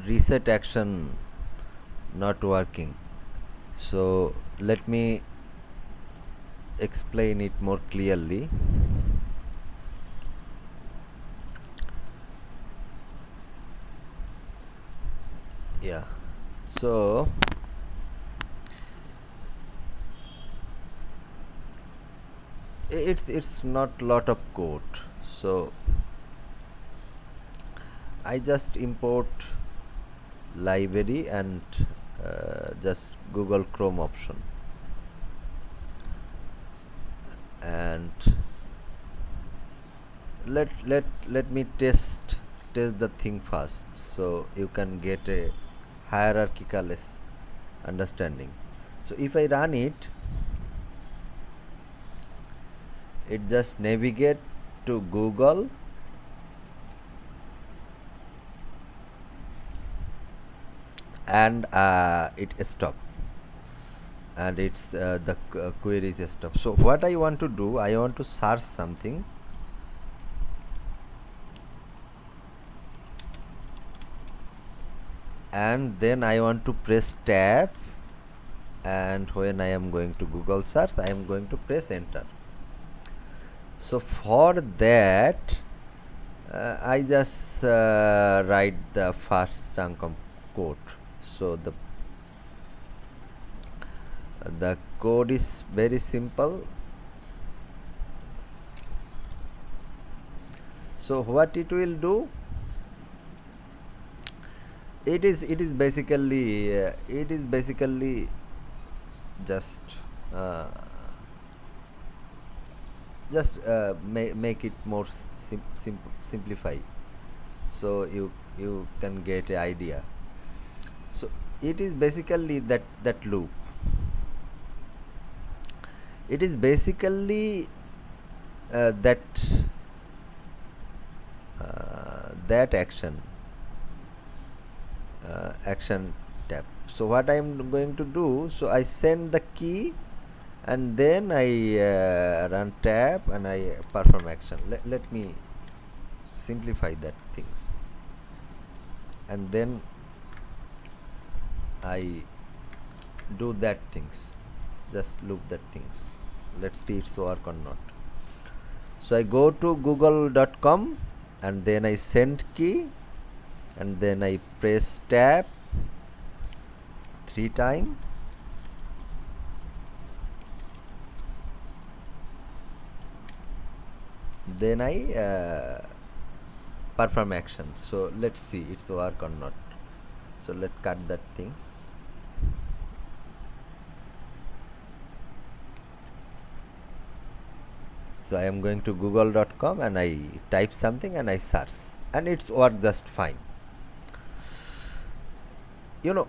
reset action not working. So let me explain it more clearly. Yeah, so it's not lot of code. So I just import library and just Google Chrome option, and let me test the thing first, so you can get a hierarchical understanding. So if I run it, it just navigate to Google, and it stop, and it's the query is stop. So what I want to do, I want to search something, and then I want to press tab, and when I am going to Google search, I am going to press enter. So for that I just write the first chunk of code. So the code is very simple. So what it will do, it is basically just make it more simplify, so you can get an idea. So it is basically that loop. It is basically that action tab. So what I am going to do, so I send the key, and then I run tab, and I perform action. Let me simplify that things, and then I do that things, just loop that things. Let's see it's work or not. So I go to google.com, and then I send key, and then I press tab 3 times, then I perform action. So let's see it's work or not. So let's cut that things. So I am going to google.com, and I type something, and I search, and it's work just fine.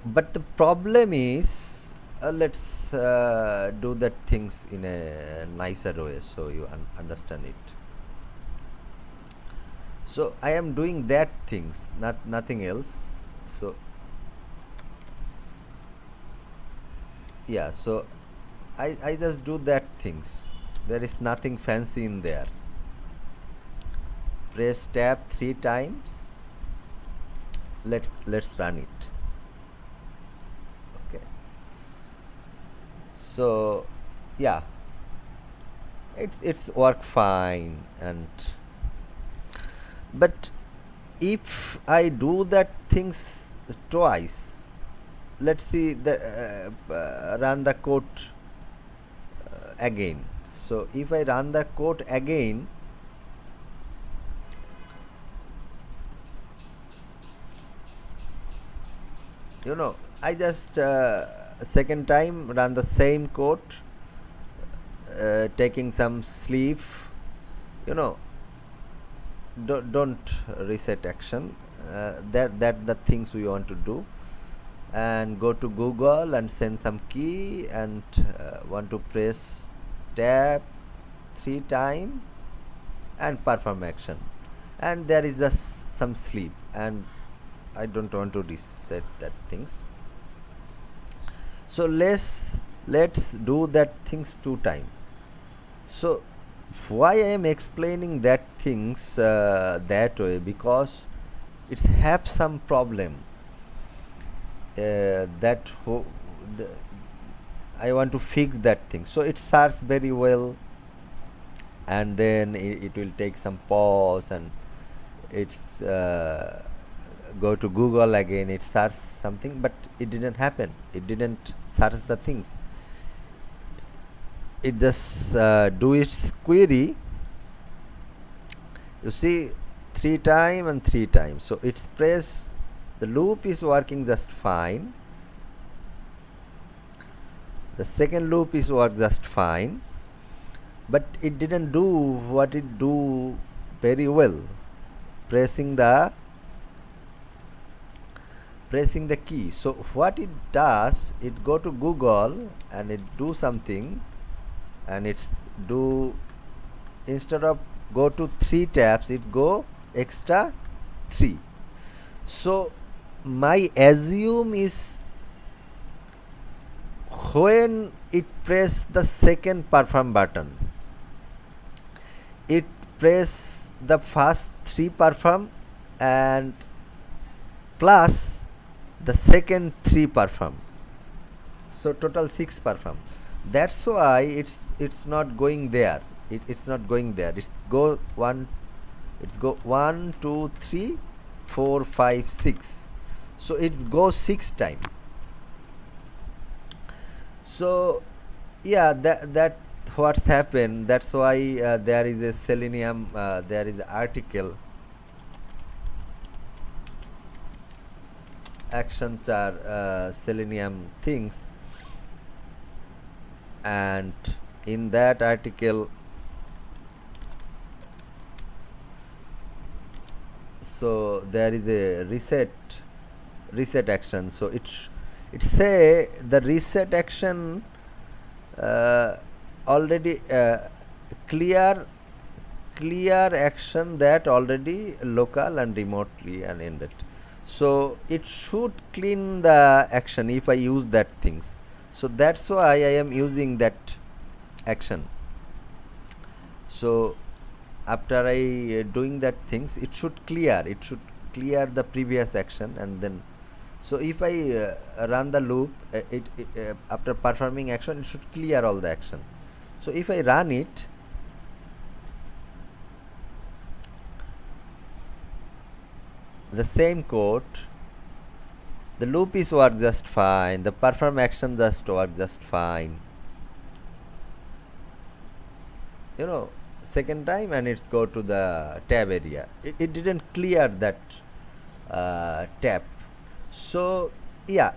But the problem is, let's do that things in a nicer way, so you understand it. So I am doing that things, nothing else. So yeah, so I just do that things. There is nothing fancy in there. Press tab 3 times. Let's run it. Okay. So yeah, it's work fine, but if I do that things twice, let's see the run the code again. So if I run the code again, I just second time run the same code, taking some sleep. Don't reset action. That the things we want to do, and go to Google and send some key, and want to press tab 3 times and perform action, and there is just some sleep, and I don't want to reset that things. So let's do that things 2 times. So why I am explaining that things that way, because it have some problem. that the, I want to fix that thing. So it starts very well, and then it will take some pause, and it's go to Google again. It search something, but it didn't happen. It didn't search the things. It just do its query. You see, 3 times and 3 times. So it's press. The loop is working just fine. The second loop is work just fine, but it didn't do what it do very well. Pressing the key. So what it does, it go to Google and it do something, and it's do, instead of go to 3 tabs, it go extra 3. So my assume is, when it press the second perform button, it press the first 3 perform and plus the second 3 perform, so total 6 perform. That's why it's not going there. It's not going there. It's go 1, 2 3 4 5 6. So it goes 6 times. So yeah, that what's happened. That's why there is a Selenium, there is an article, ActionChains Selenium things, and in that article, so there is a reset action. So it say the reset action already clear action that already local and remotely and ended. So it should clean the action if I use that things. So that's why I am using that action. So after I doing that things, it should clear the previous action, and then, so if I run the loop, after performing action, it should clear all the action. So if I run it, the same code, the loop is work just fine, the perform action just work just fine, second time, and it's go to the tab area. It didn't clear that tab. So yeah,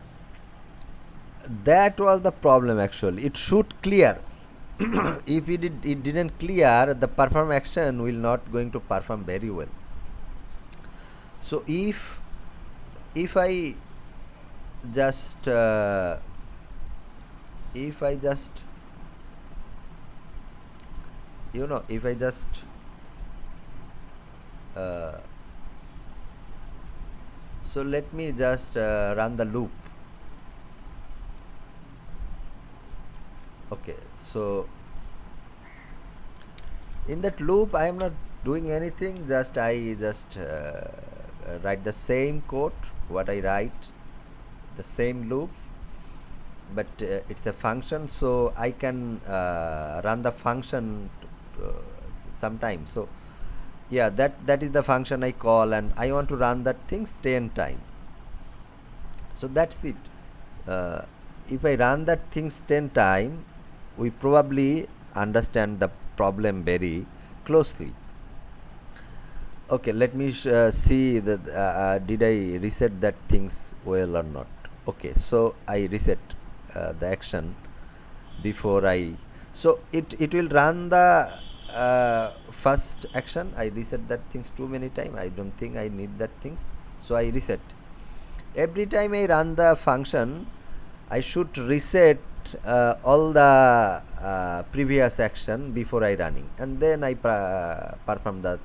that was the problem. Actually, it should clear. If it didn't clear, the perform action will not going to perform very well. So if I just if I just so let me just run the loop. Okay, so in that loop I am not doing anything, I just write the same code what I write, the same loop, but it's a function, so I can run the function sometimes. So yeah, that is the function I call, and I want to run that things 10 times. So that's it. If I run that things 10 times, we probably understand the problem very closely. Okay, let me see that did I reset that things well or not. Okay, so I reset the action before I, so it will run the first action. I reset that things too many times. I don't think I need that things, so I reset. Every time I run the function, I should reset all the previous action before I running, and then I perform the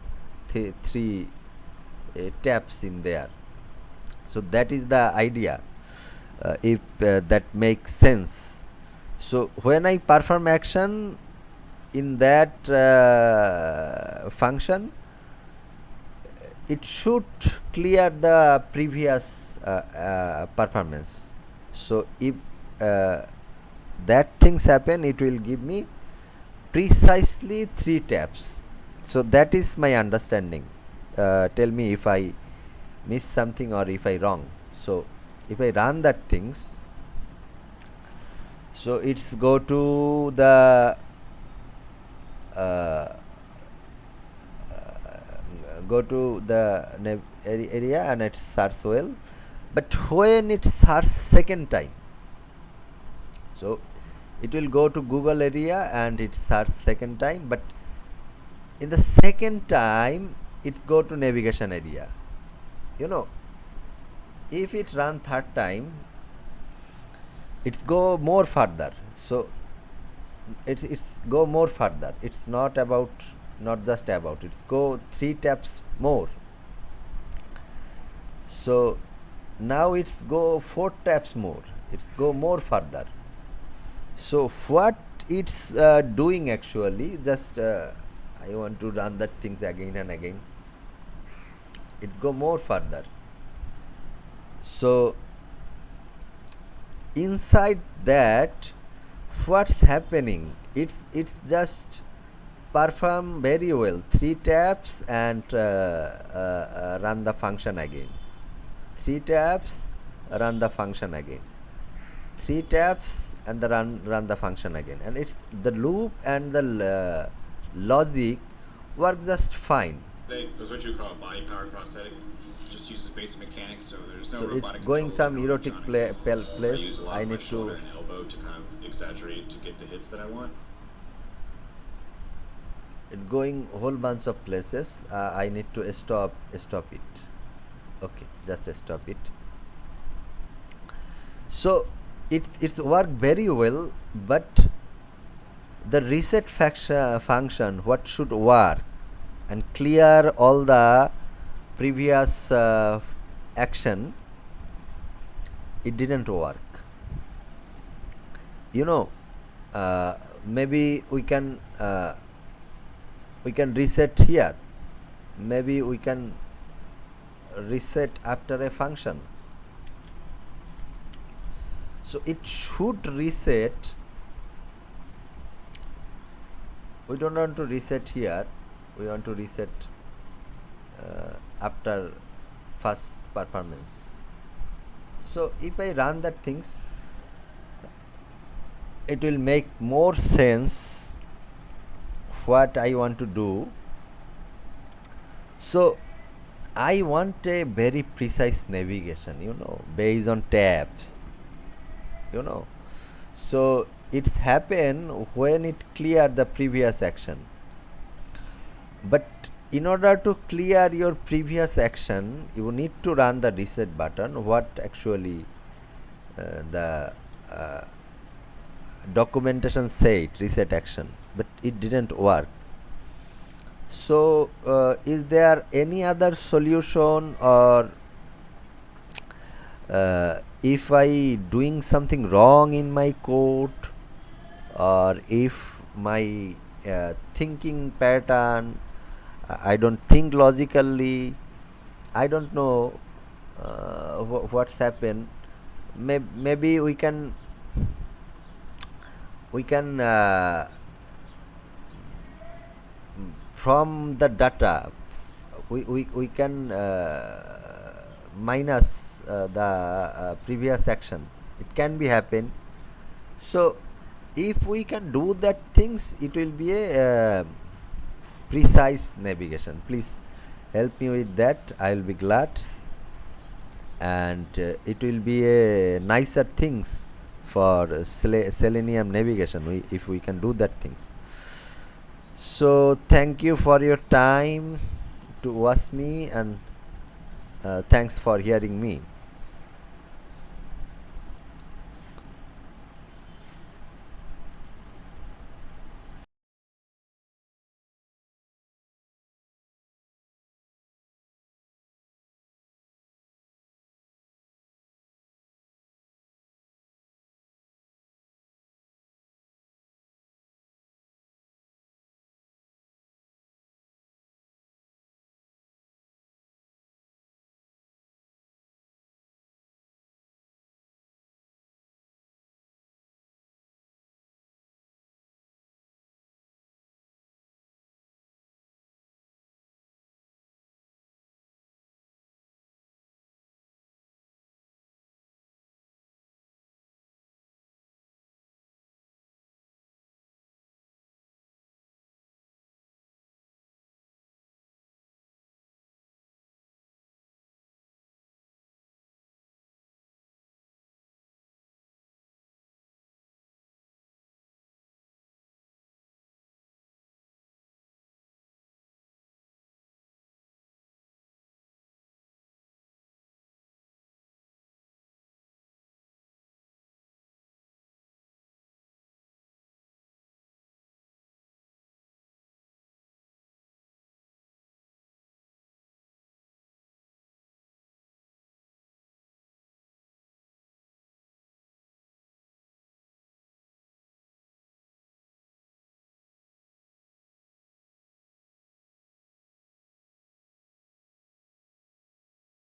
3 taps in there. So that is the idea, if that makes sense. So when I perform action in that function, it should clear the previous performance. So if uh, that things happen, it will give me precisely 3 taps. So that is my understanding. Tell me if I miss something or if I wrong. So if I run that things, so it's go to the uh, area and it search well, but when it search second time, so it will go to Google area and it search second time, but in the second time it go to navigation area. You know, if it run third time, it's go more further. So it's go more further. It's not just about, it's go 3 taps more. So now it's go 4 taps more, it's go more further. So what it's doing actually, just I want to run that things again and again, it's go more further. So inside that, what's happening, it's just perform very well 3 taps and run the function again, 3 taps, run the function again, 3 taps and the run the function again, and it's the loop and the logic work just fine. That's what you call a body power prosthetic. It just uses basic mechanics, so there's no So it's robotic going controls some or erotic electronics. I place. use a lot I of my need shoulder to and elbow to kind of exaggerate to get the hits that I want. it's going whole bunch of places. I need to stop it. Okay, just stop it. So it's work very well, but the reset function what should work and clear all the previous action, it didn't work. You know, maybe we can reset here, maybe we can reset after a function. So it should reset, we don't want to reset here, we want to reset after first performance. So if I run that things, it will make more sense what I want to do. So I want a very precise navigation, based on tabs, so it's happen when it clear the previous action. But in order to clear your previous action, you need to run the reset button, what actually the documentation said reset action, but it didn't work. So is there any other solution, or if I doing something wrong in my code, or if my thinking pattern, I don't think logically, I don't know what's happened. Maybe we can from the data we can minus the previous action, it can be happen. So if we can do that things, it will be a precise navigation. Please help me with that, I will be glad, and it will be a nicer things for selenium navigation if we can do that things. So thank you for your time to watch me, and thanks for hearing me.